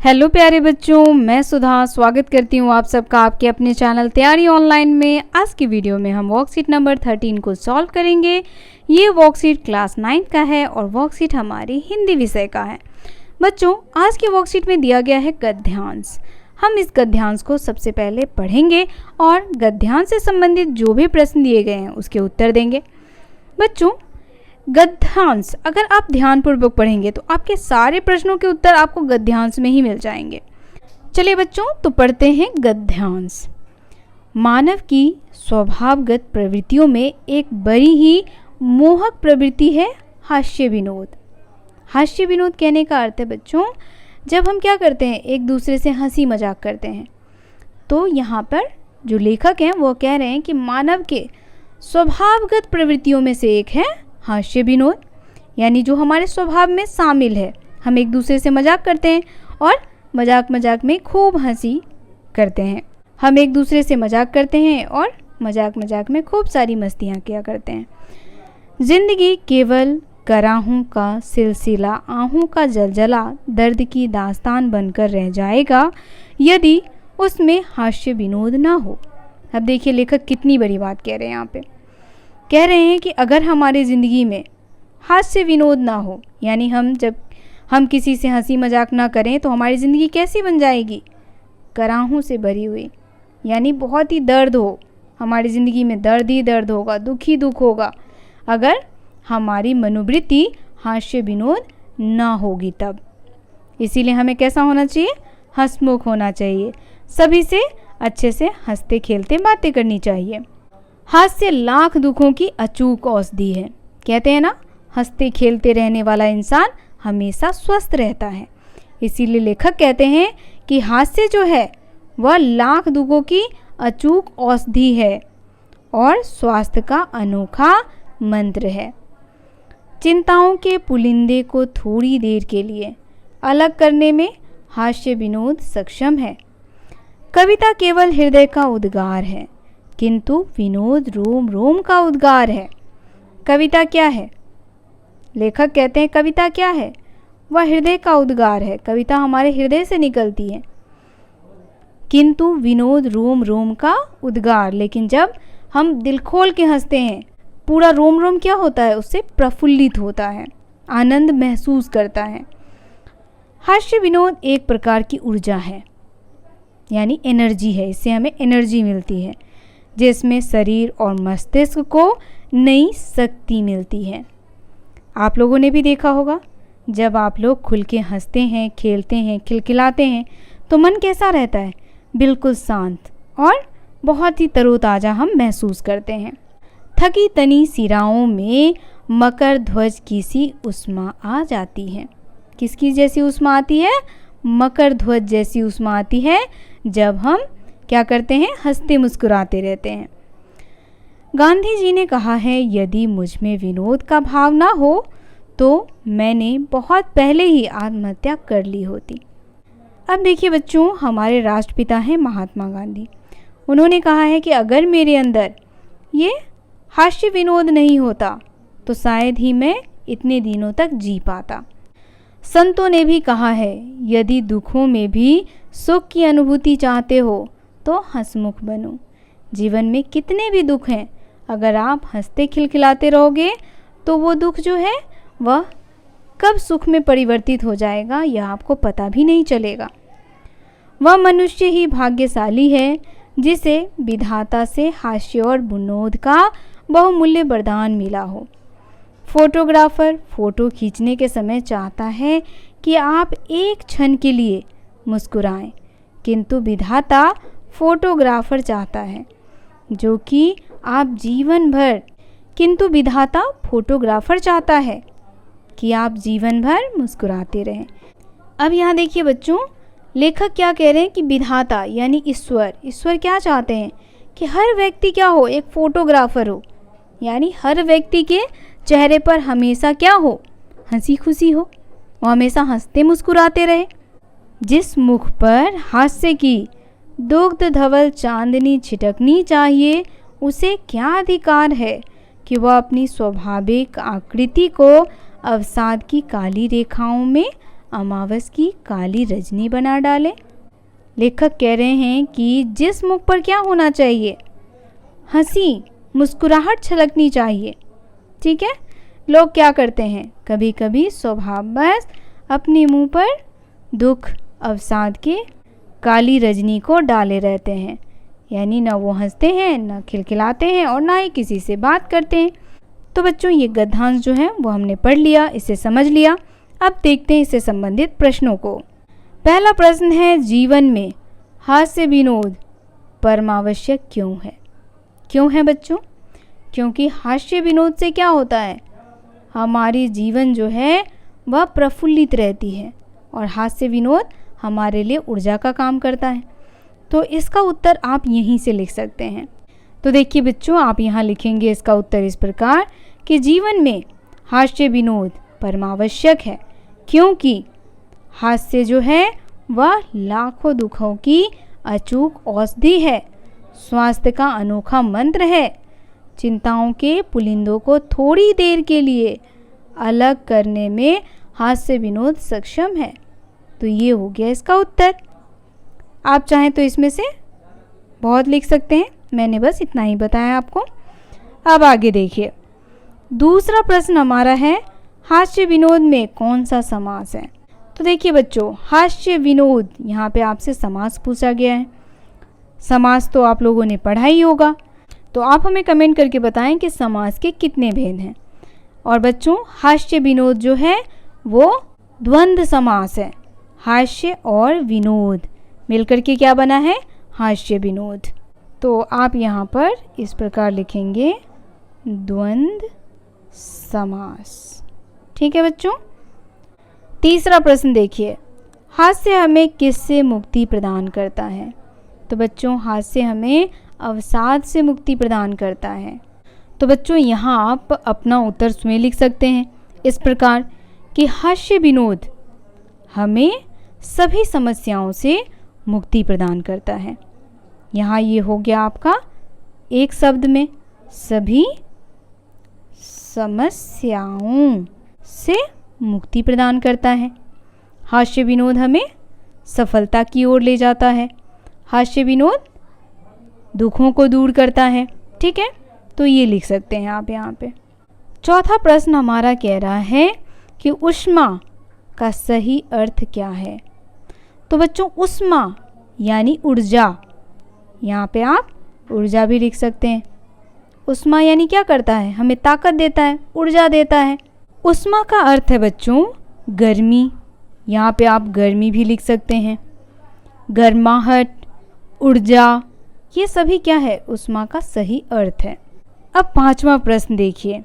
Hello प्यारे बच्चों, मैं सुधा स्वागत करती हूँ आप सबका आपके अपने चैनल तैयारी ऑनलाइन में। आज की वीडियो में हम वर्कशीट नंबर 13 को सॉल्व करेंगे। ये वर्कशीट क्लास 9 का है और वर्कशीट हमारी हिंदी विषय का है। बच्चों, आज की वर्कशीट में दिया गया है गद्यांश। हम इस गद्यांश को सबसे पहले पढ़ेंगे और गद्यांश से संबंधित जो भी प्रश्न दिए गए हैं उसके उत्तर देंगे। बच्चों, गद्यांश अगर आप ध्यानपूर्वक पढ़ेंगे तो आपके सारे प्रश्नों के उत्तर आपको गद्यांश में ही मिल जाएंगे। चलिए बच्चों, तो पढ़ते हैं गद्यांश। मानव की स्वभावगत प्रवृत्तियों में एक बड़ी ही मोहक प्रवृत्ति है हास्य विनोद। हास्य विनोद कहने का अर्थ है बच्चों, जब हम क्या करते हैं, एक दूसरे से हंसी मजाक करते हैं। तो यहाँ पर जो लेखक हैं वो कह रहे हैं कि मानव के स्वभावगत प्रवृत्तियों में से एक है हास्य विनोद, यानी जो हमारे स्वभाव में शामिल है। हम एक दूसरे से मजाक करते हैं और मजाक मजाक में खूब हंसी करते हैं। हम एक दूसरे से मजाक करते हैं और मजाक मजाक में खूब सारी मस्तियाँ किया करते हैं। जिंदगी केवल कराहों का सिलसिला, आहों का जलजला, दर्द की दास्तान बनकर रह जाएगा यदि उसमें हास्य विनोद ना हो। अब देखिए लेखक कितनी बड़ी बात कह रहे हैं। यहाँ पे कह रहे हैं कि अगर हमारी ज़िंदगी में हास्य विनोद ना हो, यानी जब हम किसी से हंसी मजाक ना करें तो हमारी ज़िंदगी कैसी बन जाएगी? कराहों से भरी हुई, यानी बहुत ही दर्द हो। हमारी ज़िंदगी में दर्द ही दर्द होगा, दुख ही दुख होगा अगर हमारी मनोवृत्ति हास्य विनोद ना होगी तब। इसीलिए हमें कैसा होना चाहिए? हंसमुख होना चाहिए। सभी से अच्छे से हंसते खेलते बातें करनी चाहिए। हास्य लाख दुखों की अचूक औषधि है। कहते हैं ना, हंसते खेलते रहने वाला इंसान हमेशा स्वस्थ रहता है। इसीलिए लेखक कहते हैं कि हास्य जो है वह लाख दुखों की अचूक औषधि है और स्वास्थ्य का अनोखा मंत्र है। चिंताओं के पुलिंदे को थोड़ी देर के लिए अलग करने में हास्य विनोद सक्षम है। कविता केवल हृदय का उद्गार है, किंतु विनोद रोम रोम का उद्गार है। कविता क्या है? लेखक कहते हैं कविता क्या है? वह हृदय का उद्गार है। कविता हमारे हृदय से निकलती है, किंतु विनोद रोम रोम का उद्गार। लेकिन जब हम दिल खोल के हंसते हैं, पूरा रोम रोम क्या होता है? उससे प्रफुल्लित होता है, आनंद महसूस करता है। हास्य विनोद एक प्रकार की ऊर्जा है, यानी एनर्जी है। इससे हमें एनर्जी मिलती है जिसमें शरीर और मस्तिष्क को नई शक्ति मिलती है। आप लोगों ने भी देखा होगा, जब आप लोग खुल के हंसते हैं, खेलते हैं, खिलखिलाते हैं तो मन कैसा रहता है? बिल्कुल शांत और बहुत ही तरोताज़ा हम महसूस करते हैं। थकी तनी सिराओं में मकर ध्वज की सी उष्मा आ जाती है। किसकी जैसी उष्मा आती है? मकर ध्वज जैसी उष्मा आती है जब हम क्या करते हैं? हंसते मुस्कुराते रहते हैं। गांधी जी ने कहा है, यदि मुझ में विनोद का भाव ना हो तो मैंने बहुत पहले ही आत्महत्या कर ली होती। अब देखिए बच्चों, हमारे राष्ट्रपिता हैं महात्मा गांधी। उन्होंने कहा है कि अगर मेरे अंदर ये हास्य विनोद नहीं होता तो शायद ही मैं इतने दिनों तक जी पाता। संतों ने भी कहा है, यदि दुखों में भी सुख की अनुभूति चाहते हो तो हंसमुख बनो। जीवन में कितने भी दुख हैं, अगर आप हंसते खिलखिलाते रहोगे तो वो दुख जो है वह कब सुख में परिवर्तित हो जाएगा यह आपको पता भी नहीं चलेगा। वह मनुष्य ही भाग्यशाली है जिसे विधाता से हास्य और विनोद का बहुमूल्य वरदान मिला हो। फोटोग्राफर फोटो खींचने के समय चाहता है कि आप एक क्षण के लिए मुस्कुराएं, किंतु विधाता फोटोग्राफर चाहता है जो कि आप जीवन भर विधाता फोटोग्राफर चाहता है कि आप जीवन भर मुस्कुराते रहें। अब यहाँ देखिए बच्चों, लेखक क्या कह रहे हैं कि विधाता यानी ईश्वर क्या चाहते हैं कि हर व्यक्ति क्या हो? एक फोटोग्राफर हो, यानी हर व्यक्ति के चेहरे पर हमेशा क्या हो? हंसी खुशी हो, वो हमेशा हंसते मुस्कुराते रहे। जिस मुख पर हास्य की दुग्ध धवल चांदनी छिटकनी चाहिए, उसे क्या अधिकार है कि वह अपनी स्वाभाविक आकृति को अवसाद की काली रेखाओं में अमावस की काली रजनी बना डाले। लेखक कह रहे हैं कि जिस मुख पर क्या होना चाहिए, हंसी मुस्कुराहट छलकनी चाहिए। ठीक है, लोग क्या करते हैं, कभी कभी स्वभाववश अपने मुंह पर दुख अवसाद के काली रजनी को डाले रहते हैं, यानी ना वो हंसते हैं, ना खिलखिलाते हैं और ना ही किसी से बात करते हैं। तो बच्चों ये गद्यांश जो है वो हमने पढ़ लिया, इसे समझ लिया। अब देखते हैं इससे संबंधित प्रश्नों को। पहला प्रश्न है, जीवन में हास्य विनोद परमावश्यक क्यों है? क्यों है बच्चों? क्योंकि हास्य विनोद से क्या होता है, हमारी जीवन जो है वह प्रफुल्लित रहती है और हास्य विनोद हमारे लिए ऊर्जा का काम करता है। तो इसका उत्तर आप यहीं से लिख सकते हैं। तो देखिए बच्चों, आप यहाँ लिखेंगे इसका उत्तर इस प्रकार कि जीवन में हास्य विनोद परमावश्यक है, क्योंकि हास्य जो है वह लाखों दुखों की अचूक औषधि है, स्वास्थ्य का अनोखा मंत्र है, चिंताओं के पुलिंदों को थोड़ी देर के लिए अलग करने में हास्य विनोद सक्षम है। तो ये हो गया इसका उत्तर। आप चाहें तो इसमें से बहुत लिख सकते हैं, मैंने बस इतना ही बताया आपको। अब आगे देखिए, दूसरा प्रश्न हमारा है, हास्य विनोद में कौन सा समास है? तो देखिए बच्चों, हास्य विनोद, यहाँ पे आपसे समास पूछा गया है। समास तो आप लोगों ने पढ़ा ही होगा, तो आप हमें कमेंट करके बताएं कि समास के कितने भेद हैं। और बच्चों, हास्य विनोद जो है वो द्वंद्व समास है। हास्य और विनोद मिलकर के क्या बना है, हास्य विनोद। तो आप यहाँ पर इस प्रकार लिखेंगे, द्वंद्व समास। ठीक है बच्चों। तीसरा प्रश्न देखिए, हास्य हमें किससे मुक्ति प्रदान करता है? तो बच्चों, हास्य हमें अवसाद से मुक्ति प्रदान करता है। तो बच्चों, यहाँ आप अपना उत्तर स्वयं लिख सकते हैं इस प्रकार कि हास्य विनोद हमें सभी समस्याओं से मुक्ति प्रदान करता है। यहाँ ये हो गया आपका एक शब्द में, सभी समस्याओं से मुक्ति प्रदान करता है। हास्य विनोद हमें सफलता की ओर ले जाता है। हास्य विनोद दुखों को दूर करता है। ठीक है, तो ये लिख सकते हैं आप यहाँ पे। चौथा प्रश्न हमारा कह रहा है कि ऊष्मा का सही अर्थ क्या है? तो बच्चों, ऊष्मा यानी ऊर्जा, यहाँ पे आप ऊर्जा भी लिख सकते हैं। ऊष्मा यानी क्या करता है, हमें ताकत देता है, ऊर्जा देता है। ऊष्मा का अर्थ है बच्चों गर्मी, यहाँ पे आप गर्मी भी लिख सकते हैं। गर्माहट, ऊर्जा, ये सभी क्या है, ऊष्मा का सही अर्थ है। अब पांचवा प्रश्न देखिए,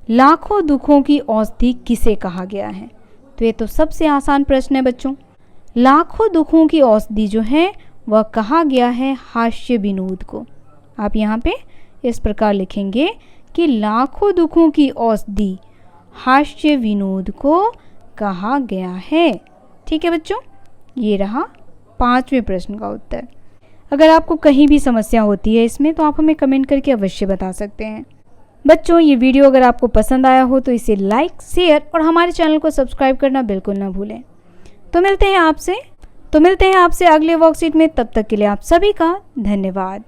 लाखों दुखों की औषधि किसे कहा गया है? तो ये तो सबसे आसान प्रश्न है बच्चों। लाखों दुखों की औषधि जो है वह कहा गया है हास्य विनोद को। आप यहाँ पे इस प्रकार लिखेंगे कि लाखों दुखों की औषधि हास्य विनोद को कहा गया है। ठीक है बच्चों, ये रहा पांचवें प्रश्न का उत्तर। अगर आपको कहीं भी समस्या होती है इसमें, तो आप हमें कमेंट करके अवश्य बता सकते हैं। बच्चों, ये वीडियो अगर आपको पसंद आया हो तो इसे लाइक, शेयर और हमारे चैनल को सब्सक्राइब करना बिल्कुल ना भूलें। तो मिलते हैं आपसे अगले वर्कशीट में। तब तक के लिए आप सभी का धन्यवाद।